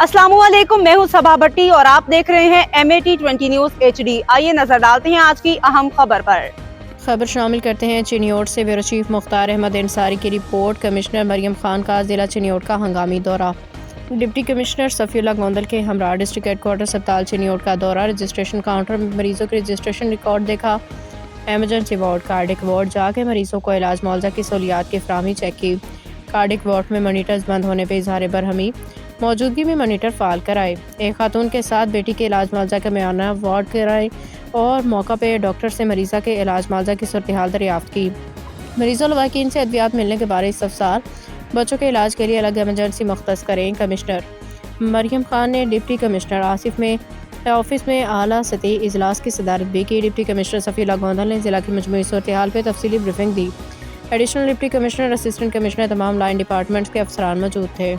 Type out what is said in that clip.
अस्सलामु अलैकुम, मैं हूं सबा भट्टी और आप देख रहे हैं MAT20 न्यूज़ HD। आइए नजर डालते हैं आज की अहम खबर पर। खबर शामिल करते हैं चिन्योट से ब्यूरो चीफ मुख्तार अहमद अंसारी की रिपोर्ट। कमिश्नर मरियम खान का जिला चिन्योट का हंगामी दौरा। डिप्टी कमिश्नर सफीउल्लाह गोंदल के हमरा डिस्ट्रिक्ट हेडक्वार्टर अस्पताल चिन्योट का दौरा। रजिस्ट्रेशन काउंटर में मरीजों के रजिस्ट्रेशन रिकॉर्ड देखा। एमरजेंसी वार्ड, कार्डिक वार्ड जाके मरीजों को इलाज मुआवजा की सहूलियात की फराहमी चेक की। कार्डिक वार्ड में मॉनिटर्स बंद होने पर इजहार बरहमी, मौजूदगी में मॉनिटर फाल कराए। एक खातून के साथ बेटी के इलाज मुआवजा का मुआयना वार्ड कराए और मौका पे डॉक्टर से मरीज़ा के इलाज मुआवजा की सूरत-ए-हाल दरियाफ्त की। मरीजों लवाकिन से अद्वियात मिलने के बारे इस्तफसार। बच्चों के इलाज के लिए अलग एमरजेंसी मुख्तस करें। कमिश्नर मरियम खान ने डिप्टी कमिश्नर आसिफ में ऑफिस में आला सतही इजलास की सदारत भी की। डिप्टी कमिश्नर सफीउल्लाह गोंदल ने जिला की मजमूई सूरत-ए-हाल पर तफसीली ब्रीफिंग दी। Additional deputy commissioner, assistant commissioner, तमाम लाइन डिपार्टमेंट्स के अफसरान मौजूद थे।